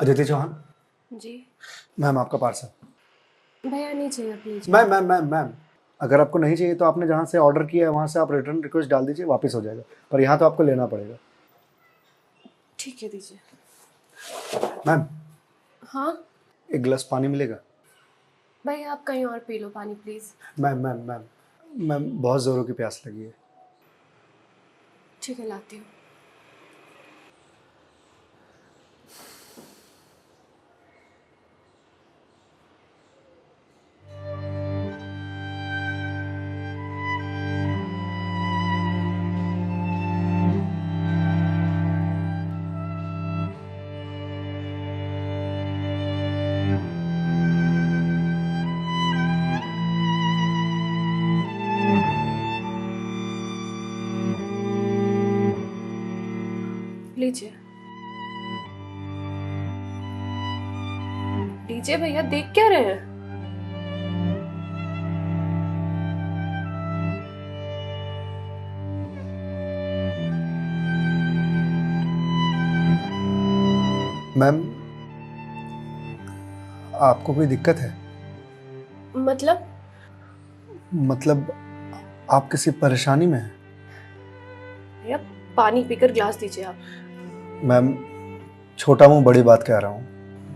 अदिति चौहान। जी ma'am आपका parcel. भैया नहीं चाहिए प्लीज। मैम अगर आपको नहीं चाहिए तो आपने जहाँ से ऑर्डर किया है वहाँ से आप रिटर्न रिक्वेस्ट डाल दीजिए, वापस हो जाएगा, पर यहाँ तो आपको लेना पड़ेगा। ठीक है दीजिए। मैम हाँ एक गिलास पानी मिलेगा? भैया आप कहीं और पी लो पानी प्लीज। मैम बहुत ज़ोरों की प्यास लगी है। ठीक है लाती हूँ। लीजिए लीजिए भैया, देख क्या रहे हैं? मैम आपको कोई दिक्कत है? मतलब आप किसी परेशानी में हैं? भैया पानी पीकर ग्लास दीजिए आप। मैम छोटा मुंह बड़ी बात कह रहा हूँ,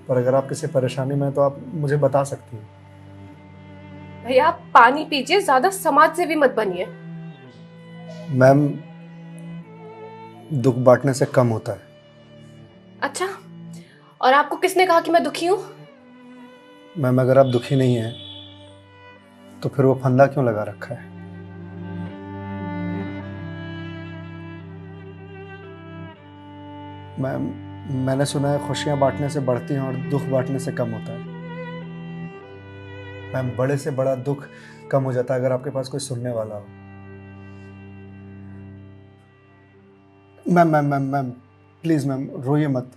पर अगर आप किसी परेशानी में हैं तो आप मुझे बता सकती हैं। भैया आप पानी पीजिए, ज्यादा समाज से भी मत बनिए। मैम दुख बांटने से कम होता है। अच्छा, और आपको किसने कहा कि मैं दुखी हूँ? मैम अगर आप दुखी नहीं हैं तो फिर वो फंदा क्यों लगा रखा है? मैम मैंने सुना है खुशियां बांटने से बढ़ती हैं और दुख बांटने से कम होता है। मैम बड़े से बड़ा दुख कम हो जाता है अगर आपके पास कोई सुनने वाला हो। मैम प्लीज़ मैम रोइए मत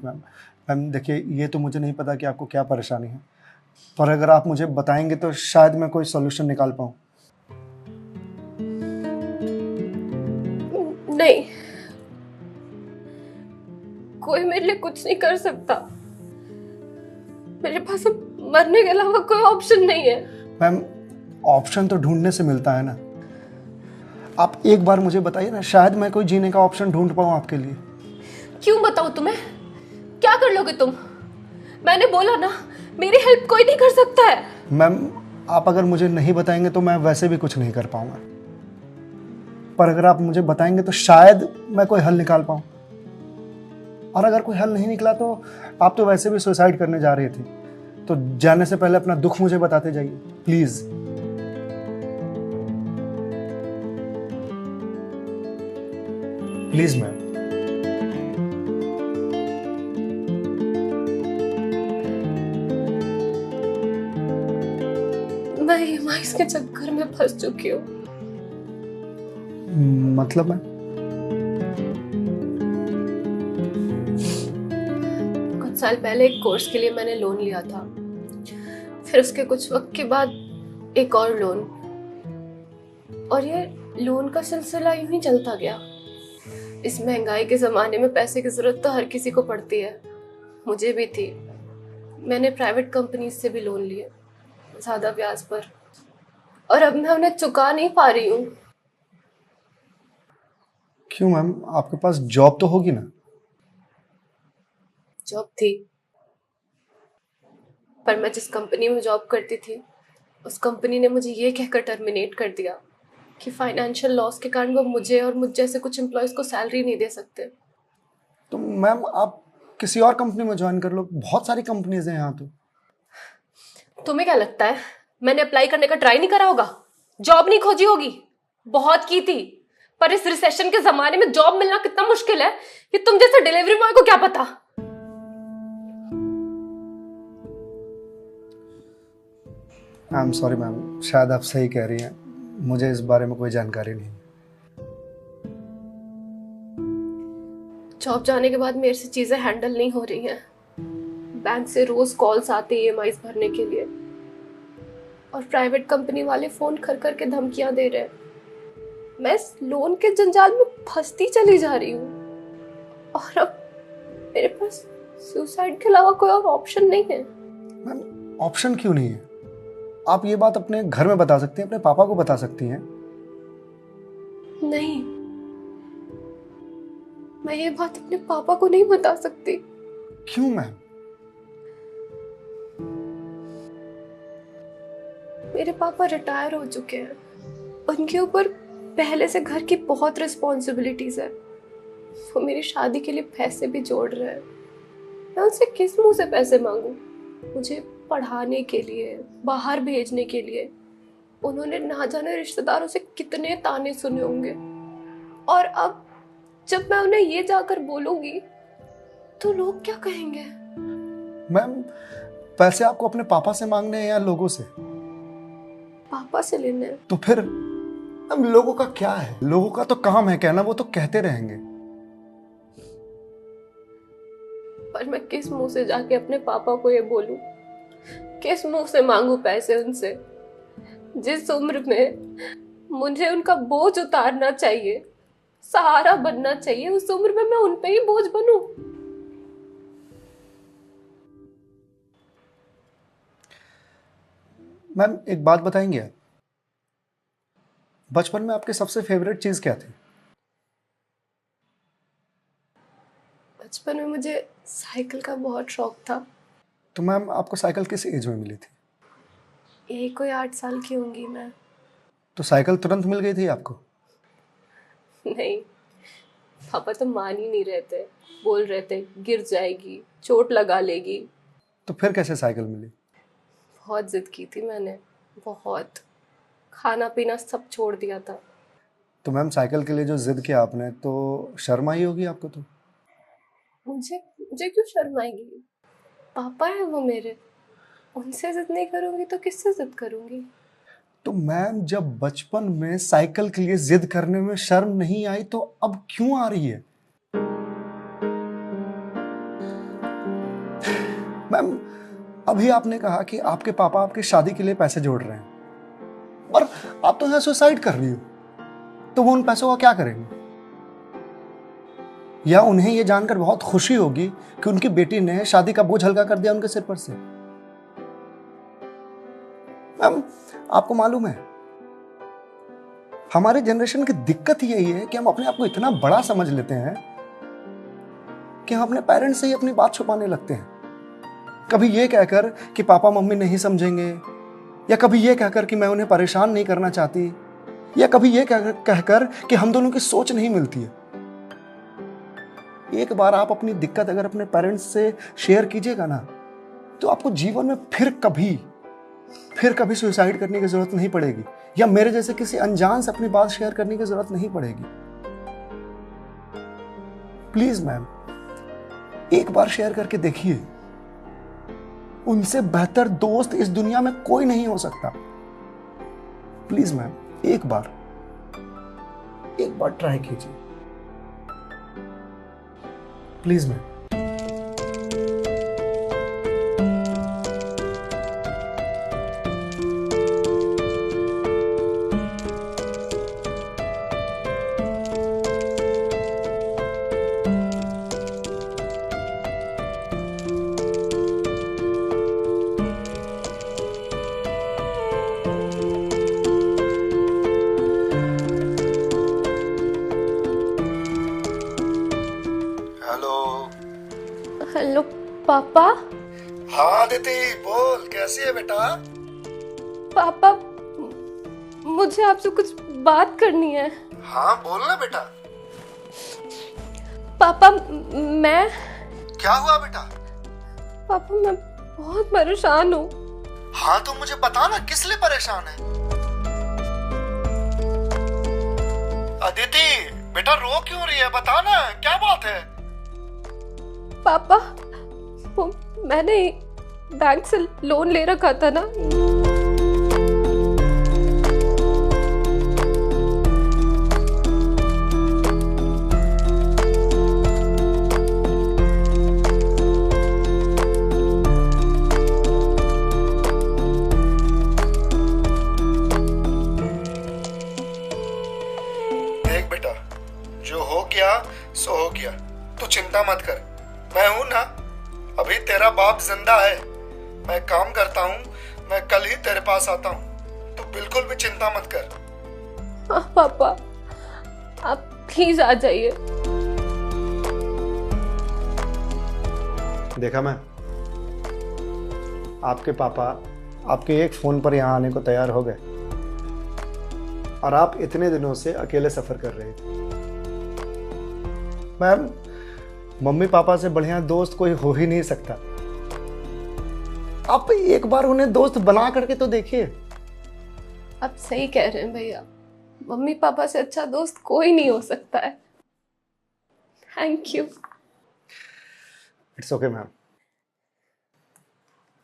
मैम। मैम देखिए ये तो मुझे नहीं पता कि आपको क्या परेशानी है, पर अगर आप मुझे बताएंगे तो शायद मैं कोई सॉल्यूशन निकाल पाऊँ। नहीं, कोई मेरे लिए कुछ नहीं कर सकता। मेरे पास अब मरने के अलावा कोई ऑप्शन नहीं है। मैम ऑप्शन तो ढूंढने से मिलता है ना। आप एक बार मुझे बताइए ना, शायद मैं कोई जीने का ऑप्शन ढूंढ पाऊँ आपके लिए। क्यों बताऊं तुम्हें? क्या कर लोगे तुम? मैंने बोला ना, मेरी हेल्प कोई नहीं कर सकता है। मैम आप अगर मुझे नहीं बताएंगे तो मैं वैसे भी कुछ नहीं कर पाऊंगा, पर अगर आप मुझे बताएंगे तो शायद मैं कोई हल निकाल पाऊं। और अगर कोई हल नहीं निकला तो आप तो वैसे भी सुसाइड करने जा रही थी, तो जाने से पहले अपना दुख मुझे बताते जाइए प्लीज। Please ma'am. मैं ईएमआईज़ के चक्कर में फंस चुकी हूँ। मतलब मैम? कुछ साल पहले एक कोर्स के लिए मैंने लोन लिया था, फिर उसके कुछ वक्त के बाद एक और लोन, और ये लोन का सिलसिला यूं ही चलता गया। इस महंगाई के जमाने में पैसे की जरूरत तो हर किसी को पड़ती है, मुझे भी थी। मैंने प्राइवेट कंपनी से भी लोन लिए, ज्यादा ब्याज पर, और अब मैं उन्हें चुका नहीं पा रही हूँ। क्यों मैम, आपके पास जॉब तो होगी ना? जॉब थी, पर मैं जिस कंपनी में जॉब करती थी उस कंपनी ने मुझे ये कहकर टर्मिनेट कर दिया कि फाइनेंशियल लॉस के कारण वो मुझे और मुझ जैसे कुछ एम्प्लॉयज को सैलरी नहीं दे सकते। तो मैम आप किसी और कंपनी में ज्वाइन कर लो, बहुत सारी कंपनीज हैं यहाँ तो। तुम्हें क्या लगता है मैंने अप्लाई करने का ट्राई नहीं करा होगा? जॉब नहीं खोजी होगी? बहुत की थी, पर इस रिसेशन के जमाने में जॉब मिलना कितना मुश्किल है ये तुम जैसे डिलीवरी बॉय को क्या पता। आई एम सॉरी मैम, शायद आप सही कह रही हैं, मुझे इस बारे में कोई जानकारी नहीं। जॉब जाने के बाद मेरे से चीजें हैंडल नहीं हो रही हैं। बैंक से रोज कॉल्स आते ईएमआईज भरने के लिए, और प्राइवेट कंपनी वाले फोन कर कर के धमकियां दे रहे हैं। मैं इस लोन के जंजाल में फंसती चली जा रही हूँ, और अब मेरे पास सुसाइड के अलावा कोई और ऑप्शन नहीं है। मैम ऑप्शन क्यों नहीं है? आप ये बात अपने घर में बता सकती हैं, अपने पापा को बता सकती हैं। नहीं, मैं ये बात अपने पापा को नहीं बता सकती। क्यों मैम? मेरे पापा रिटायर हो चुके हैं, उनके ऊपर पहले से घर की बहुत रिस्पॉन्सिबिलिटीज है। वो मेरी शादी के लिए पैसे भी जोड़ रहे हैं। मैं उनसे किस मुंह से पैसे मांगू? मुझे पढ़ाने के लिए, बाहर भेजने के लिए उन्होंने ना जाने रिश्तेदारों से कितने ताने सुने होंगे। और अब जब मैं उन्हें ये जाकर बोलूंगी तो लोग क्या कहेंगे? मैम पैसे आपको अपने पापा से मांगने हैं या लोगों से? पापा से लेने हैं। तो फिर अब लोगों का क्या है? लोगों का तो काम है कहना, वो तो कहते रहेंगे। पर मैं किस मुंह से जाके अपने पापा को ये बोलूं? किस मुंह से मांगू पैसे उनसे? जिस उम्र में मुझे उनका बोझ उतारना चाहिए, सहारा बनना चाहिए, उस उम्र में मैं उन पे ही बोझ बनूं? मैम एक बात बताएंगे आप, बचपन में आपके सबसे फेवरेट चीज क्या थी? बचपन में मुझे साइकिल का बहुत शौक था। तो मैम आपको साइकिल किस एज में मिली थी? यही कोई 8 साल की होंगी मैं। तो साइकिल तुरंत मिल गई थी आपको? नहीं, पापा तो मान ही नहीं रहे थे। बोल रहे थे गिर जाएगी, चोट लगा लेगी। तो फिर कैसे साइकिल मिली? बहुत जिद की थी मैंने, बहुत। खाना पीना सब छोड़ दिया था। तो मैम साइकिल के लिए जो जिद किया आपने, तो शर्म आई होगी आपको? तो मुझे मुझे क्यों शर्म आएगी? पापा है वो मेरे, उनसे जिद नहीं करूंगी तो किससे जिद करूंगी? तो मैम जब बचपन में साइकिल के लिए जिद करने में शर्म नहीं आई तो अब क्यों आ रही है? मैम अभी आपने कहा कि आपके पापा आपकी शादी के लिए पैसे जोड़ रहे हैं और आप तो यहाँ सुसाइड कर रही हो, तो वो उन पैसों का क्या करेंगे? या उन्हें ये जानकर बहुत खुशी होगी कि उनकी बेटी ने शादी का बोझ हल्का कर दिया उनके सिर पर से। मैम आपको मालूम है हमारे जनरेशन की दिक्कत यही है कि हम अपने आप को इतना बड़ा समझ लेते हैं कि हम अपने पेरेंट्स से ही अपनी बात छुपाने लगते हैं। कभी ये कहकर कि पापा मम्मी नहीं समझेंगे, या कभी ये कहकर कि मैं उन्हें परेशान नहीं करना चाहती, या कभी ये कहकर कि हम दोनों की सोच नहीं मिलती है। एक बार आप अपनी दिक्कत अगर अपने पेरेंट्स से शेयर कीजिएगा ना, तो आपको जीवन में फिर कभी सुसाइड करने की जरूरत नहीं पड़ेगी, या मेरे जैसे किसी अनजान से अपनी बात शेयर करने की जरूरत नहीं पड़ेगी। प्लीज मैम एक बार शेयर करके देखिए। उनसे बेहतर दोस्त इस दुनिया में कोई नहीं हो सकता। प्लीज मैम एक बार ट्राई कीजिए प्लीज मैम। हेलो पापा। हाँ दीदी बोल, कैसी है बेटा? पापा मुझे आपसे कुछ बात करनी है। हाँ बोल ना बेटा। पापा मैं क्या हुआ बेटा? पापा मैं बहुत परेशान हूँ। हाँ तो मुझे बता ना किस लिए परेशान है? अदिति बेटा रो क्यों रही है, बता ना क्या बात है? पापा वो मैंने बैंक से लोन ले रखा था ना, देख बेटा जो हो गया सो हो गया, तू चिंता मत कर, मैं हूं ना, जिंदा है, मैं काम करता हूँ, मैं कल ही तेरे पास आता हूँ, तो बिल्कुल भी चिंता मत कर। हाँ पापा, आप प्लीज आ जाइए। देखा मैं, आपके पापा आपके एक फोन पर यहाँ आने को तैयार हो गए और आप इतने दिनों से अकेले सफर कर रहे थे। मैम, मम्मी पापा से बढ़िया दोस्त कोई हो ही नहीं सकता। आप एक बार उन्हें दोस्त बना करके तो देखिए। आप सही कह रहे हैं भैया, मम्मी पापा से अच्छा दोस्त कोई नहीं हो सकता है। Thank you. It's okay ma'am,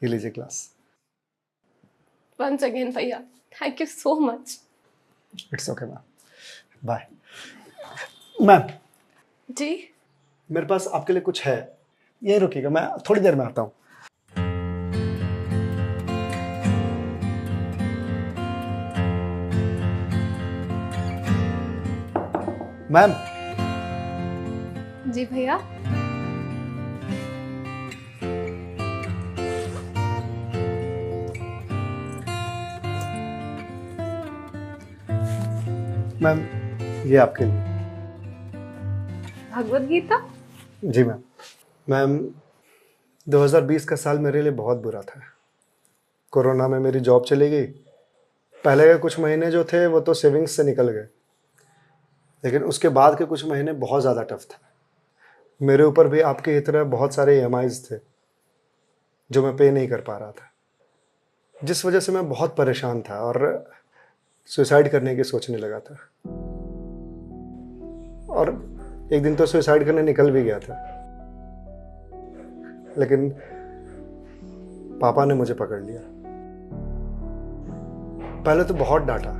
ये लीजिए क्लास। वंस अगेन भैया, thank you so much. It's okay ma'am, bye. Ma'am ji? मेरे पास आपके लिए कुछ है, यही रुकिएगा, मैं थोड़ी देर में आता हूँ। मैम। जी भैया। मैम, ये आपके लिए। भगवत गीता? जी मैम। मैम, 2020 का साल मेरे लिए बहुत बुरा था। कोरोना में मेरी जॉब चली गई। पहले के कुछ महीने जो थे वो तो सेविंग्स से निकल गए, लेकिन उसके बाद के कुछ महीने बहुत ज़्यादा टफ था। मेरे ऊपर भी आपके ही तरह बहुत सारे EMIs थे जो मैं पे नहीं कर पा रहा था, जिस वजह से मैं बहुत परेशान था और सुसाइड करने की सोचने लगा था। और एक दिन तो सुसाइड करने निकल भी गया था, लेकिन पापा ने मुझे पकड़ लिया। पहले तो बहुत डांटा,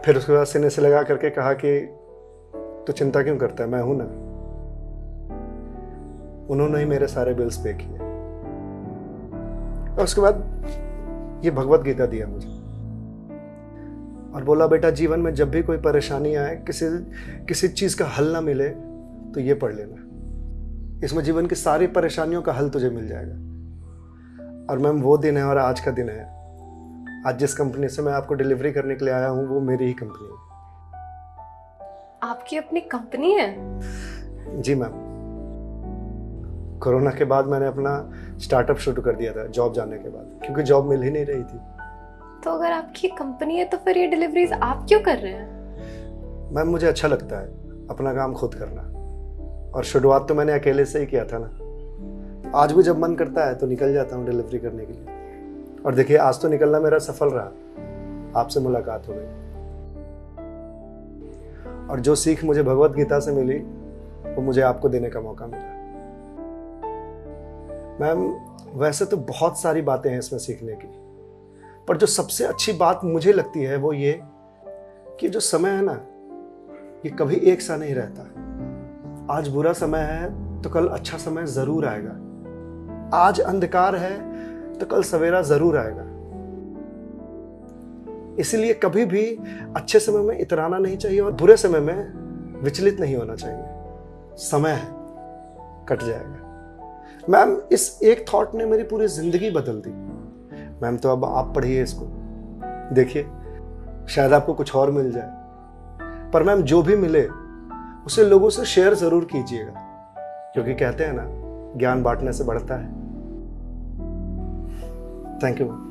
फिर उसके बाद सीने से लगा करके कहा कि तू चिंता क्यों करता है, मैं हूं ना। उन्होंने ही मेरे सारे बिल्स पे किए और उसके बाद ये भगवत गीता दिया मुझे और बोला, बेटा जीवन में जब भी कोई परेशानी आए, किसी चीज का हल ना मिले तो ये पढ़ लेना। इसमें जीवन की सारी परेशानियों का हल तुझे मिल जाएगा। और मैम, वो दिन है और आज का दिन है। आज जिस कंपनी से मैं आपको डिलीवरी करने के लिए आया हूं वो मेरी ही कंपनी है। आपकी अपनी कंपनी है? जी मैम। कोरोना के बाद मैंने अपना स्टार्टअप शुरू कर दिया था जॉब जाने के बाद, क्योंकि जॉब मिल ही नहीं रही थी। तो अगर आपकी कंपनी है तो फिर ये डिलीवरीज आप क्यों कर रहे हैं? मैम, मुझे अच्छा लगता है अपना काम खुद करना, और शुरुआत तो मैंने अकेले से ही किया था ना। आज भी जब मन करता है तो निकल जाता हूँ डिलीवरी करने के लिए। और देखिए, आज तो निकलना मेरा सफल रहा, आपसे मुलाकात हो गई और जो सीख मुझे भगवत गीता से मिली वो मुझे आपको देने का मौका मिला। मैम, वैसे तो बहुत सारी बातें हैं इसमें सीखने की, पर जो सबसे अच्छी बात मुझे लगती है वो ये कि जो समय है ना, ये कभी एक सा नहीं रहता। आज बुरा समय है तो कल अच्छा समय जरूर आएगा। आज अंधकार है तो कल सवेरा जरूर आएगा। इसलिए कभी भी अच्छे समय में इतराना नहीं चाहिए और बुरे समय में विचलित नहीं होना चाहिए। समय है, कट जाएगा। मैम, इस एक थॉट ने मेरी पूरी जिंदगी बदल दी। मैम, तो अब आप पढ़िए इसको, देखिए शायद आपको कुछ और मिल जाए। पर मैम, जो भी मिले उसे लोगों से शेयर जरूर कीजिएगा, क्योंकि कहते हैं ना, ज्ञान बांटने से बढ़ता है। Thank you ma'am.